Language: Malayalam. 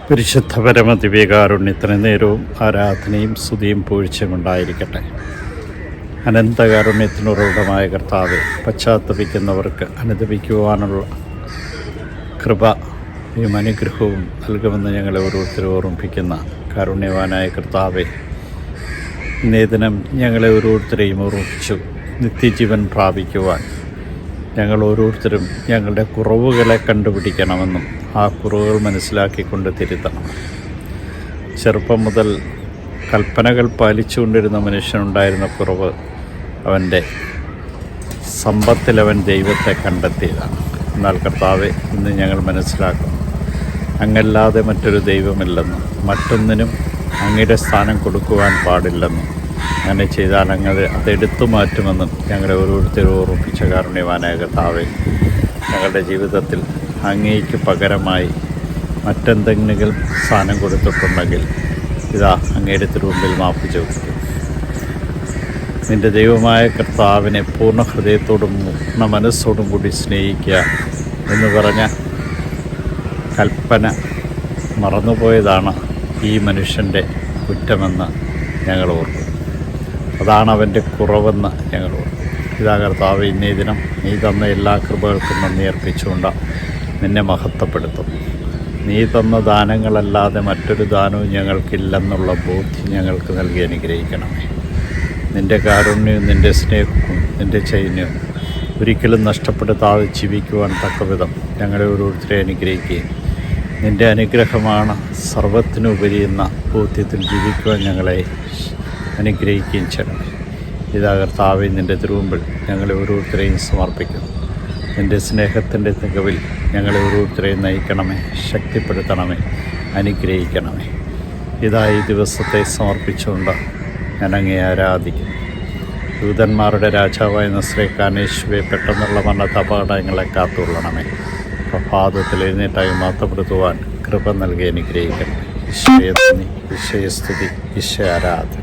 പരിശുദ്ധ പരമ ദിവ്യകാരുണ്യത്തിന് നേരവും ആരാധനയും സ്തുതിയും പൂഴ്ചയും ഉണ്ടായിരിക്കട്ടെ. അനന്തകാരുണ്യത്തിനുറവിടമായ കർത്താവെ, പശ്ചാത്തപിക്കുന്നവർക്ക് അനുദപിക്കുവാനുള്ള കൃപയും അനുഗ്രഹവും നൽകുമെന്ന് ഞങ്ങളെ ഓരോരുത്തരും ഓർമ്മിപ്പിക്കുന്ന കാരുണ്യവാനായ കർത്താവെ, ഇന്നേ ദിനം ഞങ്ങളെ ഓരോരുത്തരെയും ഓർമ്മിപ്പിച്ചു നിത്യജീവൻ പ്രാപിക്കുവാൻ ഞങ്ങൾ ഓരോരുത്തരും ഞങ്ങളുടെ കുറവുകളെ കണ്ടുപിടിക്കണമെന്നും ആ കുറവുകൾ മനസ്സിലാക്കിക്കൊണ്ട് തിരുത്തണം. ചെറുപ്പം മുതൽ കൽപ്പനകൾ പാലിച്ചുകൊണ്ടിരുന്ന മനുഷ്യനുണ്ടായിരുന്ന കുറവ് അവൻ്റെ സമ്പത്തിൽ അവൻ ദൈവത്തെ കണ്ടെത്തിയതാണ്. എന്നാൽ കർത്താവെ, ഇന്ന് ഞങ്ങൾ മനസ്സിലാക്കുന്നു, അങ്ങല്ലാതെ മറ്റൊരു ദൈവമില്ലെന്നും മറ്റൊന്നിനും അങ്ങയുടെ സ്ഥാനം കൊടുക്കുവാൻ പാടില്ലെന്നും അങ്ങനെ ചെയ്താൽ അതെടുത്തു മാറ്റുമെന്നും ഞങ്ങളെ ഓരോരുത്തരും ഓർമ്മിപ്പിച്ച കാരുണ്യവാനായ കർത്താവെ, ഞങ്ങളുടെ ജീവിതത്തിൽ അങ്ങേക്ക് പകരമായി മറ്റെന്തെങ്കിലും സ്ഥാനം കൊടുത്തിട്ടുണ്ടെങ്കിൽ ഇതാ അങ്ങയുടെ തിരുമുമ്പിൽ മാപ്പ് ചോദിക്കും. നിൻ്റെ ദൈവമായ കർത്താവിനെ പൂർണ്ണ ഹൃദയത്തോടും പൂർണ്ണ മനസ്സോടും കൂടി സ്നേഹിക്കുക എന്ന് പറഞ്ഞ കൽപ്പന മറന്നുപോയതാണ് ഈ മനുഷ്യൻ്റെ കുറ്റമെന്ന് ഞങ്ങൾ ഓർക്കും. അതാണ് അവൻ്റെ കുറവെന്ന് ഞങ്ങൾ ഓർക്കും. ഇതാ കർത്താവ്, ഇന്നേ ദിനം നീ തന്ന എല്ലാ കൃപകൾക്കും നന്ദി അർപ്പിച്ചുകൊണ്ട് നിന്നെ മഹത്വപ്പെടുത്തും. നീ തന്ന ദാനങ്ങളല്ലാതെ മറ്റൊരു ദാനവും ഞങ്ങൾക്കില്ലെന്നുള്ള ബോധ്യം ഞങ്ങൾക്ക് നൽകി അനുഗ്രഹിക്കണമേ. നിൻ്റെ കാരുണ്യവും നിൻ്റെ സ്നേഹവും നിൻ്റെ ചൈന്യവും ഒരിക്കലും നഷ്ടപ്പെടുത്താതെ ജീവിക്കുവാൻ തക്കവിധം ഞങ്ങളെ ഓരോരുത്തരെ അനുഗ്രഹിക്കുകയും നിൻ്റെ അനുഗ്രഹമാണ് സർവ്വത്തിനുപരി എന്ന ബോധ്യത്തിൽ ജീവിക്കുവാൻ ഞങ്ങളെ അനുഗ്രഹിക്കുകയും ചെയ്യണമേ. ഇതാ കർത്താവെ, നിൻ്റെ തിരുമുമ്പിൽ ഞങ്ങളെ ഓരോരുത്തരെയും സമർപ്പിക്കുന്നു. നിൻ്റെ സ്നേഹത്തിൻ്റെ തികവിൽ ഞങ്ങളെ ഓരോരുത്തരെയും നയിക്കണമേ, ശക്തിപ്പെടുത്തണമേ, അനുഗ്രഹിക്കണമേ. ഇതാ ഈ ദിവസത്തെ സമർപ്പിച്ചുകൊണ്ട് ഞാൻ അങ്ങേ ആരാധിക്കുന്നു. ദൂതന്മാരുടെ രാജാവായ നസ്രേക്കാനേശുവെ, പെട്ടെന്നുള്ള മരണത്തെ അപകടങ്ങളെ കാത്തുകൊള്ളണമേ. പ്രഭാതത്തിൽ എഴുന്നേറ്റായി മഹത്വപ്പെടുത്തുവാൻ കൃപ നൽകി അനുഗ്രഹിക്കണം. ഈശോയെ നന്ദി, ഈശോയെ സ്തുതി, ഈശോ ആരാധന.